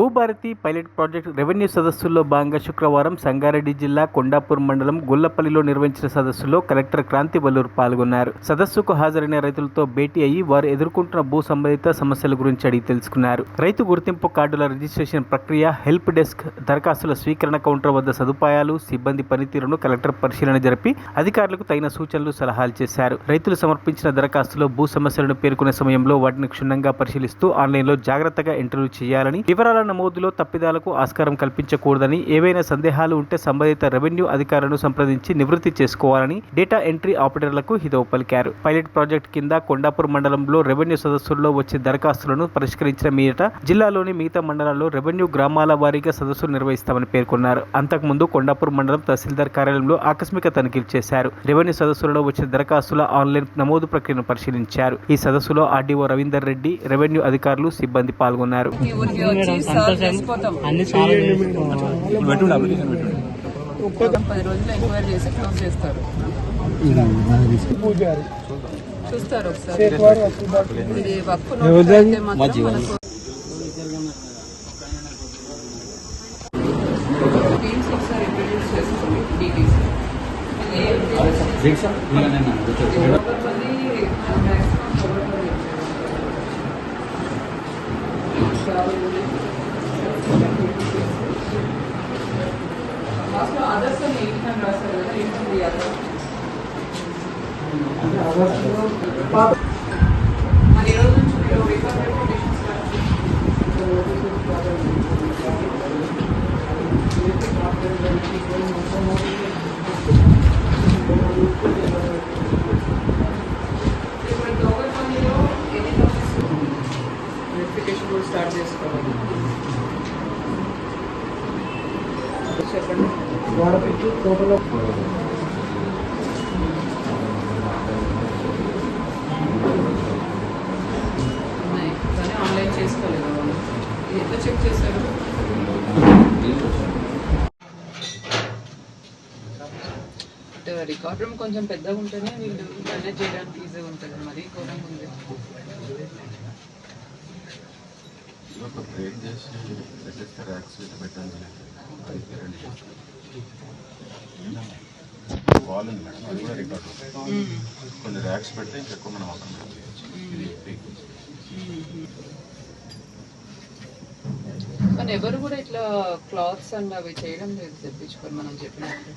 Bhubharati pilot project revenue సదస్సుల్లో భాగంగా శుక్రవారం సంగారెడ్డి జిల్లా కొండాపూర్ మండలం గుల్లపల్లిలో నిర్వహించిన సదస్సులో కలెక్టర్ క్రాంతి వల్లూరు పాల్గొన్నారు. సదస్సుకు హాజరైన రైతులతో భేటీ అయ్యి వారు ఎదుర్కొంటున్న భూ సంబంధిత సమస్యల గురించి అడిగి తెలుసుకున్నారు. రైతు గుర్తింపు కార్డుల రిజిస్ట్రేషన్ ప్రక్రియ, హెల్ప్ డెస్క్, దరఖాస్తుల స్వీకరణ కౌంటర్ వద్ద సదుపాయాలు, సిబ్బంది పనితీరును కలెక్టర్ పరిశీలన జరిపి అధికారులకు తగిన సూచనలు, సలహాలు చేశారు. రైతులు సమర్పించిన దరఖాస్తులో భూ సమస్యలను పేర్కొనే సమయంలో వాటిని క్షుణ్ణంగా పరిశీలిస్తూ ఆన్లైన్లో జాగ్రత్తగా ఎంట్రీలు చేయాలని, వివరాల నమోదులో తప్పిదాలకు ఆస్కారం కల్పించకూడదని, ఏవైనా సందేహాలు ఉంటే సంబంధిత రెవెన్యూ అధికారులను సంప్రదించి నివృత్తి చేసుకోవాలని డేటా ఎంట్రీ ఆపరేటర్లకు హితవు పలికారు. పైలట్ ప్రాజెక్ట్ కింద కొండాపూర్ మండలంలో రెవెన్యూ సదస్సుల్లో వచ్చే దరఖాస్తులను పరిష్కరించిన మీదట జిల్లాలోని మిగతా మండలాల్లో రెవెన్యూ గ్రామాల వారీగా సదస్సులు నిర్వహిస్తామని పేర్కొన్నారు. అంతకుముందు కొండాపూర్ మండలం తహసీల్దార్ కార్యాలయంలో ఆకస్మిక తనిఖీలు చేశారు. రెవెన్యూ సదస్సులలో వచ్చిన దరఖాస్తుల ఆన్లైన్ నమోదు ప్రక్రియను పరిశీలించారు. ఈ సదస్సులో ఆర్డీఓ రవీందర్ రెడ్డి, రెవెన్యూ అధికారులు, సిబ్బంది పాల్గొన్నారు. అన్ని 10 రోజులు ఎంక్వైరీ చేసి క్లోజ్ చేస్తారు. చూస్తారు ఒకసారి ఇది వక్ఫ్ నోటీస్ అయితే మాత్రం మనకు టీమ్స్ ఒకసారి ఇంట్రడ్యూస్ చేస్తుంది. డీటీసీ అదర్స్ అని రాస్తారు కదా, ఏంటి మరి ఈ రోజు నుంచి మీరు రికమెండేషన్స్ ఇప్పుడు దోగల్పల్లిలో ఎన్ని హౌసెస్ వెరిఫికేషన్ కూడా స్టార్ట్ చేసుకోవాలి. చెప్పండి. టోటల్ ఉన్నాయి కానీ ఆన్లైన్ చేసుకోలేదు వాళ్ళు. ఇది ఎట్లా చెక్ చేశారు? అంటే రికార్డ్ రూమ్ కొంచెం పెద్దగా ఉంటేనే వీళ్ళు మేనేజ్ చేయడానికి ఈజీగా ఉంటుంది. మరీ ఘోరంగా ఉంది. కొన్ని ర్యాక్స్ పెడితే ఇంకెక్కువ మనం అవసరం లేదు. కానీ ఎవరు కూడా ఇట్లా క్లాత్స్ అండ్ అవి చేయడం లేదు, తెప్పించుకొని మనం చెప్పినట్టు.